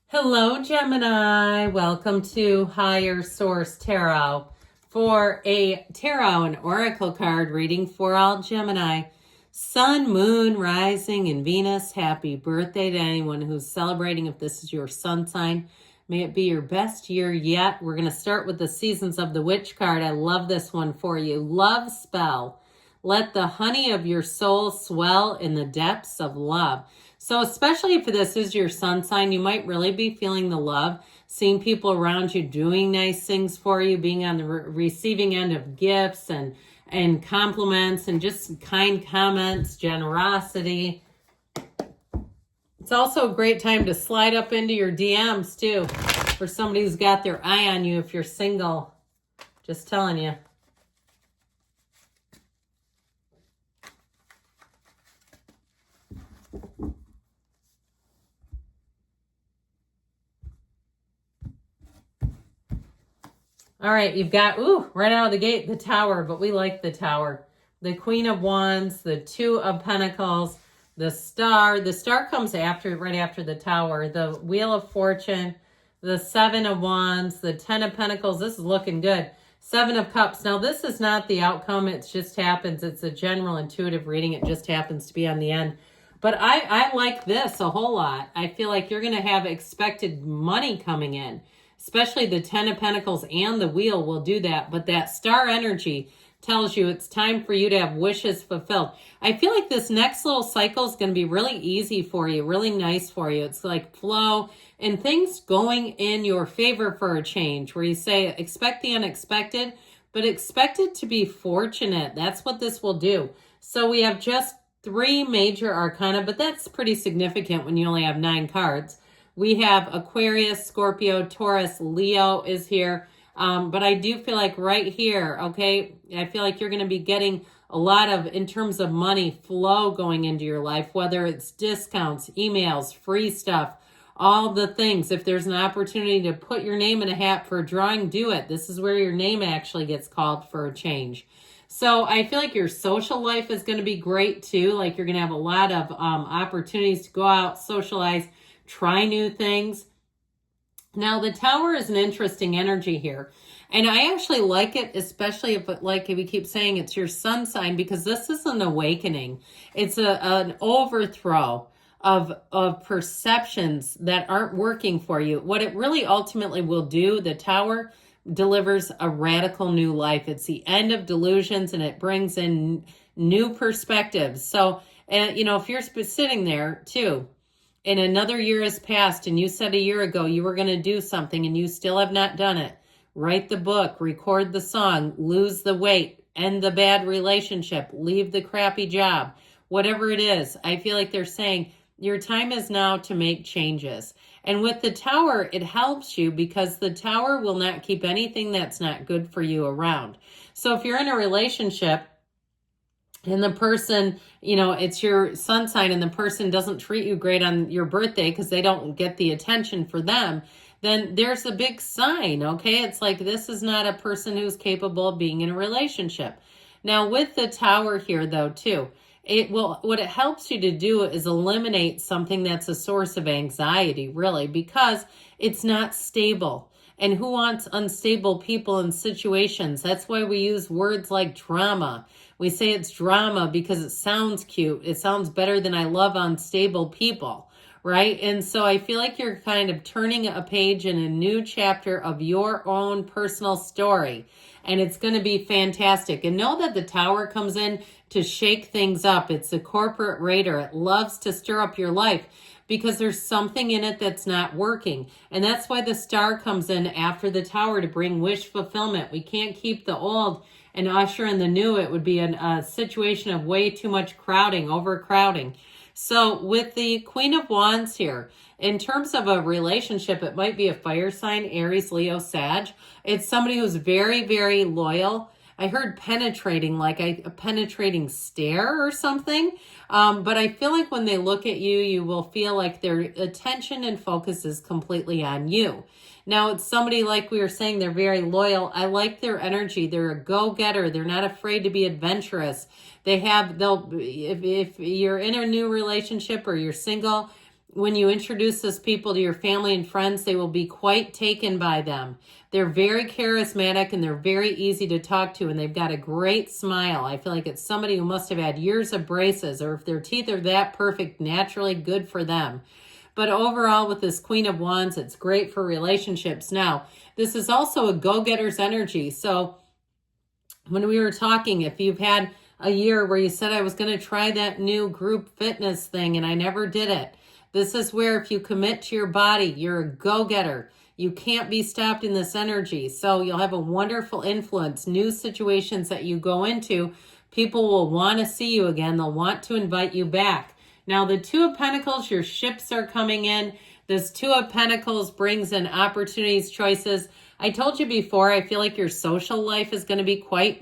Hello, Gemini. Welcome to Higher Source Tarot for a tarot and oracle card reading for all Gemini. Sun, Moon, Rising, and Venus. Happy birthday to anyone who's celebrating. If this is your sun sign, may it be your best year yet. We're going to start with the Seasons of the Witch card. I love this one for you. Love spell. Let the honey of your soul swell in the depths of love. So especially if this is your sun sign, you might really be feeling the love, seeing people around you doing nice things for you, being on the receiving end of gifts and compliments and just kind comments, generosity. It's also a great time to slide up into your DMs too for somebody who's got their eye on you if you're single. Just telling you. All right, you've got, right out of the gate, the Tower, but we like the Tower. The Queen of Wands, the Two of Pentacles, the Star. The Star comes right after the Tower. The Wheel of Fortune, the Seven of Wands, the Ten of Pentacles. This is looking good. Seven of Cups. Now, this is not the outcome. It just happens. It's a general intuitive reading. It just happens to be on the end. But I like this a whole lot. I feel like you're going to have expected money coming in. Especially the Ten of Pentacles and the Wheel will do that. But that Star energy tells you it's time for you to have wishes fulfilled. I feel like this next little cycle is going to be really easy for you, really nice for you. It's like flow and things going in your favor for a change, where you say expect the unexpected, but expect it to be fortunate. That's what this will do. So we have just 3 major arcana, but that's pretty significant when you only have 9 cards. We have Aquarius, Scorpio, Taurus, Leo is here. But I do feel like right here, okay, I feel like you're going to be getting a lot of, in terms of money, flow going into your life, whether it's discounts, emails, free stuff, all the things. If there's an opportunity to put your name in a hat for a drawing, do it. This is where your name actually gets called for a change. So I feel like your social life is going to be great too. Like you're going to have a lot of opportunities to go out, socialize, try new things. Now, the Tower is an interesting energy here. And I actually like it, especially if we keep saying it's your sun sign, because this is an awakening. It's an overthrow of perceptions that aren't working for you. What it really ultimately will do, the Tower delivers a radical new life. It's the end of delusions and it brings in new perspectives. So, if you're sitting there too, and another year has passed and you said a year ago you were going to do something and you still have not done it, write the book, record the song, lose the weight, end the bad relationship, leave the crappy job, whatever it is. I feel like they're saying your time is now to make changes. And with the Tower, it helps you because the Tower will not keep anything that's not good for you around. So if you're in a relationship and the person, it's your sun sign and the person doesn't treat you great on your birthday because they don't get the attention for them, then there's a big sign, okay? It's like this is not a person who's capable of being in a relationship. Now, with the Tower here, though, too, what it helps you to do is eliminate something that's a source of anxiety, really, because it's not stable. And who wants unstable people and situations? That's why we use words like drama. We say it's drama because it sounds cute. It sounds better than I love unstable people, right? And so I feel like you're kind of turning a page in a new chapter of your own personal story. And it's going to be fantastic. And know that the Tower comes in to shake things up. It's a corporate raider. It loves to stir up your life because there's something in it that's not working. And that's why the Star comes in after the Tower to bring wish fulfillment. We can't keep the old and usher in the new. It would be a situation of way too much crowding, overcrowding. So with the Queen of Wands here, in terms of a relationship, it might be a fire sign, Aries, Leo, Sag. It's somebody who's very, very loyal. I heard penetrating, like a penetrating stare or something. But I feel like when they look at you, you will feel like their attention and focus is completely on you. Now, it's somebody, like we were saying, they're very loyal. I like their energy. They're a go-getter. They're not afraid to be adventurous. If you're in a new relationship or you're single, when you introduce those people to your family and friends, they will be quite taken by them. They're very charismatic and they're very easy to talk to, and they've got a great smile. I feel like it's somebody who must have had years of braces, or if their teeth are that perfect, naturally, good for them. But overall, with this Queen of Wands, it's great for relationships. Now, this is also a go-getter's energy. So when we were talking, if you've had a year where you said, I was going to try that new group fitness thing and I never did it. This is where if you commit to your body, you're a go-getter. You can't be stopped in this energy. So you'll have a wonderful influence. New situations that you go into, people will want to see you again. They'll want to invite you back. Now, the Two of Pentacles, your ships are coming in. This Two of Pentacles brings in opportunities, choices. I told you before, I feel like your social life is going to be quite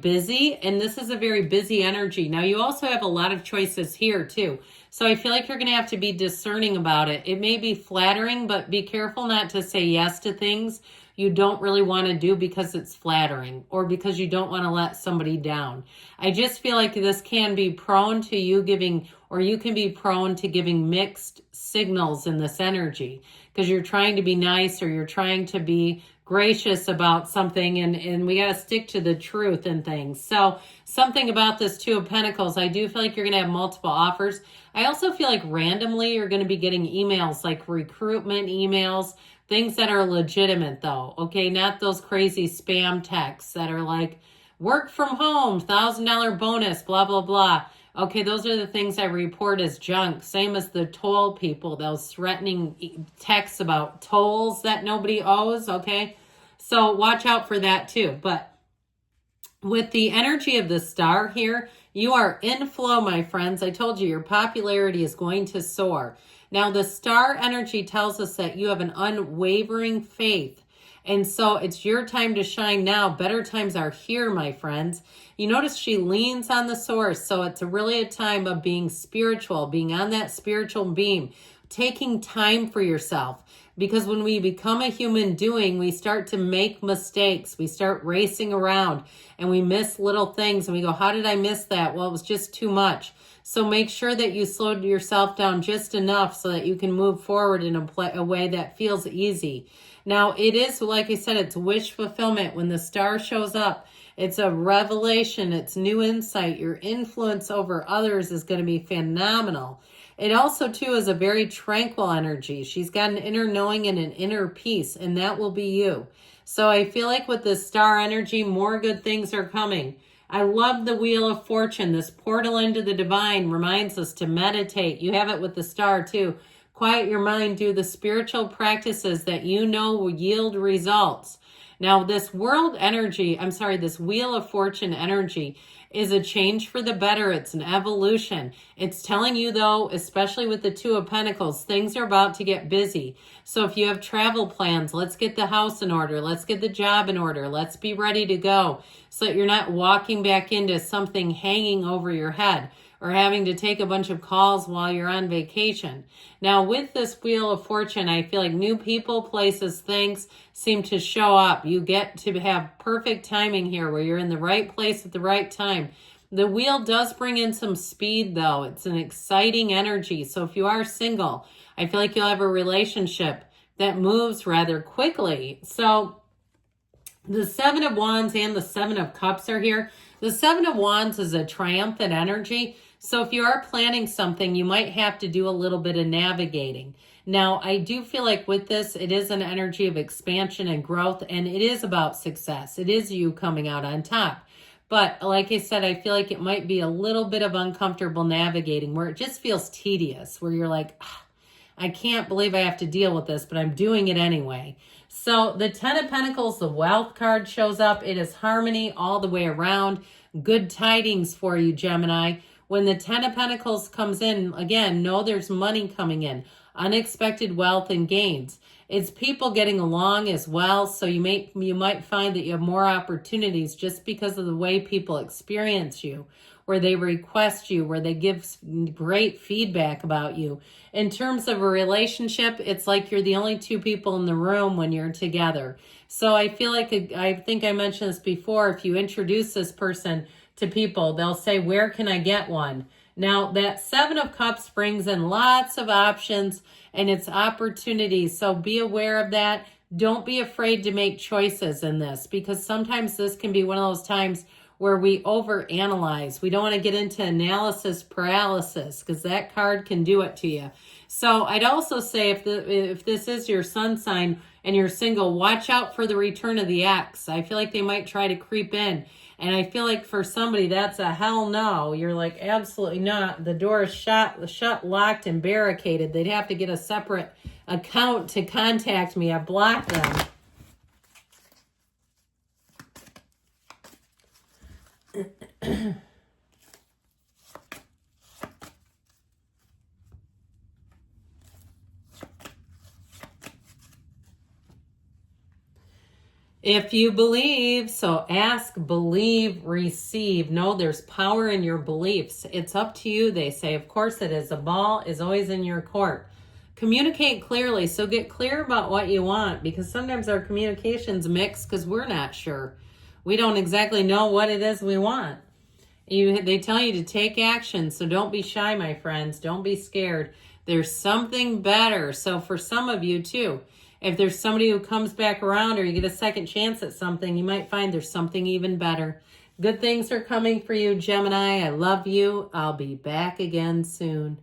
busy, and this is a very busy energy. Now, you also have a lot of choices here too. So I feel like you're going to have to be discerning about it. It may be flattering, but be careful not to say yes to things you don't really want to do because it's flattering or because you don't want to let somebody down. I just feel like this can be prone to you giving, or you can be prone to giving mixed signals in this energy because you're trying to be nice or you're trying to be gracious about something, and we got to stick to the truth and things. So something about this Two of Pentacles, I do feel like you're going to have multiple offers. I also feel like randomly you're going to be getting emails, like recruitment emails, things that are legitimate though, okay? Not those crazy spam texts that are like, work from home, $1,000 bonus, blah, blah, blah. Okay, those are the things I report as junk. Same as the toll people, those threatening texts about tolls that nobody owes, okay? So watch out for that too. But with the energy of the Star here, you are in flow, my friends. I told you your popularity is going to soar. Now, the Star energy tells us that you have an unwavering faith. And so it's your time to shine now. Better times are here, my friends. You notice she leans on the source. So it's really a time of being spiritual, being on that spiritual beam, taking time for yourself. Because when we become a human doing, we start to make mistakes. We start racing around and we miss little things. And we go, how did I miss that? Well, it was just too much. So make sure that you slow yourself down just enough so that you can move forward in a way that feels easy. Now, it is, like I said, it's wish fulfillment. When the Star shows up, it's a revelation. It's new insight. Your influence over others is going to be phenomenal. It also, too, is a very tranquil energy. She's got an inner knowing and an inner peace, and that will be you. So I feel like with this Star energy, more good things are coming. I love the Wheel of Fortune. This portal into the divine reminds us to meditate. You have it with the Star, too. Quiet your mind, do the spiritual practices that you know will yield results. Now, this Wheel of Fortune energy is a change for the better. It's an evolution. It's telling you, though, especially with the Two of Pentacles, things are about to get busy. So if you have travel plans, let's get the house in order. Let's get the job in order. Let's be ready to go so that you're not walking back into something hanging over your head or having to take a bunch of calls while you're on vacation. Now, with this Wheel of Fortune, I feel like new people, places, things seem to show up. You get to have perfect timing here where you're in the right place at the right time. The wheel does bring in some speed, though. It's an exciting energy. So if you are single, I feel like you'll have a relationship that moves rather quickly. So the Seven of Wands and the Seven of Cups are here. The Seven of Wands is a triumphant energy. So if you are planning something, you might have to do a little bit of navigating. Now, I do feel like with this, it is an energy of expansion and growth, and it is about success. It is you coming out on top. But like I said, I feel like it might be a little bit of uncomfortable navigating where it just feels tedious, where you're like, I can't believe I have to deal with this, but I'm doing it anyway. So the Ten of Pentacles, the Wealth card shows up. It is harmony all the way around. Good tidings for you, Gemini. When the Ten of Pentacles comes in, again, know there's money coming in. Unexpected wealth and gains. It's people getting along as well. So you might find that you have more opportunities just because of the way people experience you, where they request you, where they give great feedback about you. In terms of a relationship, it's like you're the only two people in the room when you're together. So I feel like, I think I mentioned this before, if you introduce this person to people, they'll say, where can I get one? Now, that Seven of Cups brings in lots of options and it's opportunities. So be aware of that. Don't be afraid to make choices in this, because sometimes this can be one of those times where we overanalyze. We don't want to get into analysis paralysis, because that card can do it to you. So I'd also say if this is your sun sign and you're single, watch out for the return of the ex. I feel like they might try to creep in. And I feel like for somebody, that's a hell no. You're like, absolutely not. The door is shut, locked, and barricaded. They'd have to get a separate account to contact me. I blocked them. If you believe, so ask, believe, receive. No, there's power in your beliefs. It's up to you, they say. Of course it is. The ball is always in your court. Communicate clearly. So get clear about what you want, because sometimes our communication's mixed because we're not sure. We don't exactly know what it is we want. They tell you to take action, so don't be shy, my friends. Don't be scared. There's something better. So for some of you too, if there's somebody who comes back around or you get a second chance at something, you might find there's something even better. Good things are coming for you, Gemini. I love you. I'll be back again soon.